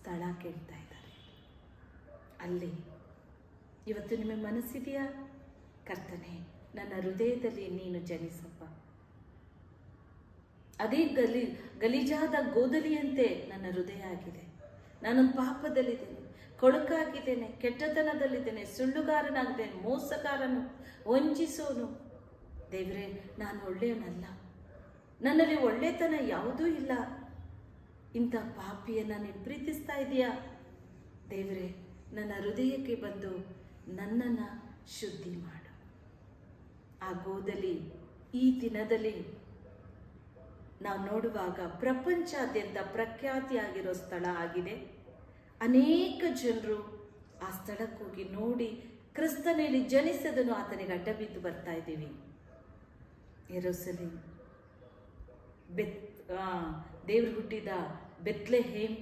ಸ್ಥಳ ಕೇಳ್ತಾ ಇದ್ದಾರೆ. ಅಲ್ಲಿ ಇವತ್ತು ನಿಮಗೆ ಮನಸ್ಸಿದೆಯಾ? ಕರ್ತನೆ, ನನ್ನ ಹೃದಯದಲ್ಲಿ ನೀನು ಜನಿಸಪ್ಪ. ಅದೇ ಗಲೀಜಾದ ಗೋದಲಿಯಂತೆ ನನ್ನ ಹೃದಯ ಆಗಿದೆ. ನಾನೊಂದು ಪಾಪದಲ್ಲಿದ್ದೇನೆ, ಕೊಡುಕಾಗಿದ್ದೇನೆ, ಕೆಟ್ಟತನದಲ್ಲಿದ್ದೇನೆ, ಸುಳ್ಳುಗಾರನಾಗಿದ್ದೇನೆ, ಮೋಸಗಾರನು, ವಂಚಿಸೋನು. ದೇವರೇ, ನಾನು ಒಳ್ಳೆಯವನಲ್ಲ, ನನ್ನಲ್ಲಿ ಒಳ್ಳೆತನ ಯಾವುದೂ ಇಲ್ಲ. ಇಂಥ ಪಾಪಿಯನ್ನು ನೀನು ಪ್ರೀತಿಸ್ತಾ ಇದೆಯಾ? ದೇವರೇ, ನನ್ನ ಹೃದಯಕ್ಕೆ ಬಂದು ನನ್ನನ್ನು ಶುದ್ಧಿ ಮಾಡು. ಆ ಗೋದಲಿ ಈ ದಿನದಲ್ಲಿ ನಾವು ನೋಡುವಾಗ ಪ್ರಪಂಚಾದ್ಯಂತ ಪ್ರಖ್ಯಾತಿಯಾಗಿರೋ ಸ್ಥಳ ಆಗಿದೆ. ಅನೇಕ ಜನರು ಆ ಸ್ಥಳಕ್ಕೆ ಹೋಗಿ ನೋಡಿ ಕ್ರಿಸ್ತನಲ್ಲಿ ಜನಿಸದನ್ನು ಆತನಿಗೆ ಅಡ್ಡ ಬಿದ್ದು ಬರ್ತಾ ಇದ್ದೀವಿ. ಯೆರೂಸಲೇಮ್, ದೇವರು ಹುಟ್ಟಿದ ಬೆತ್ಲೆಹೇಮ್,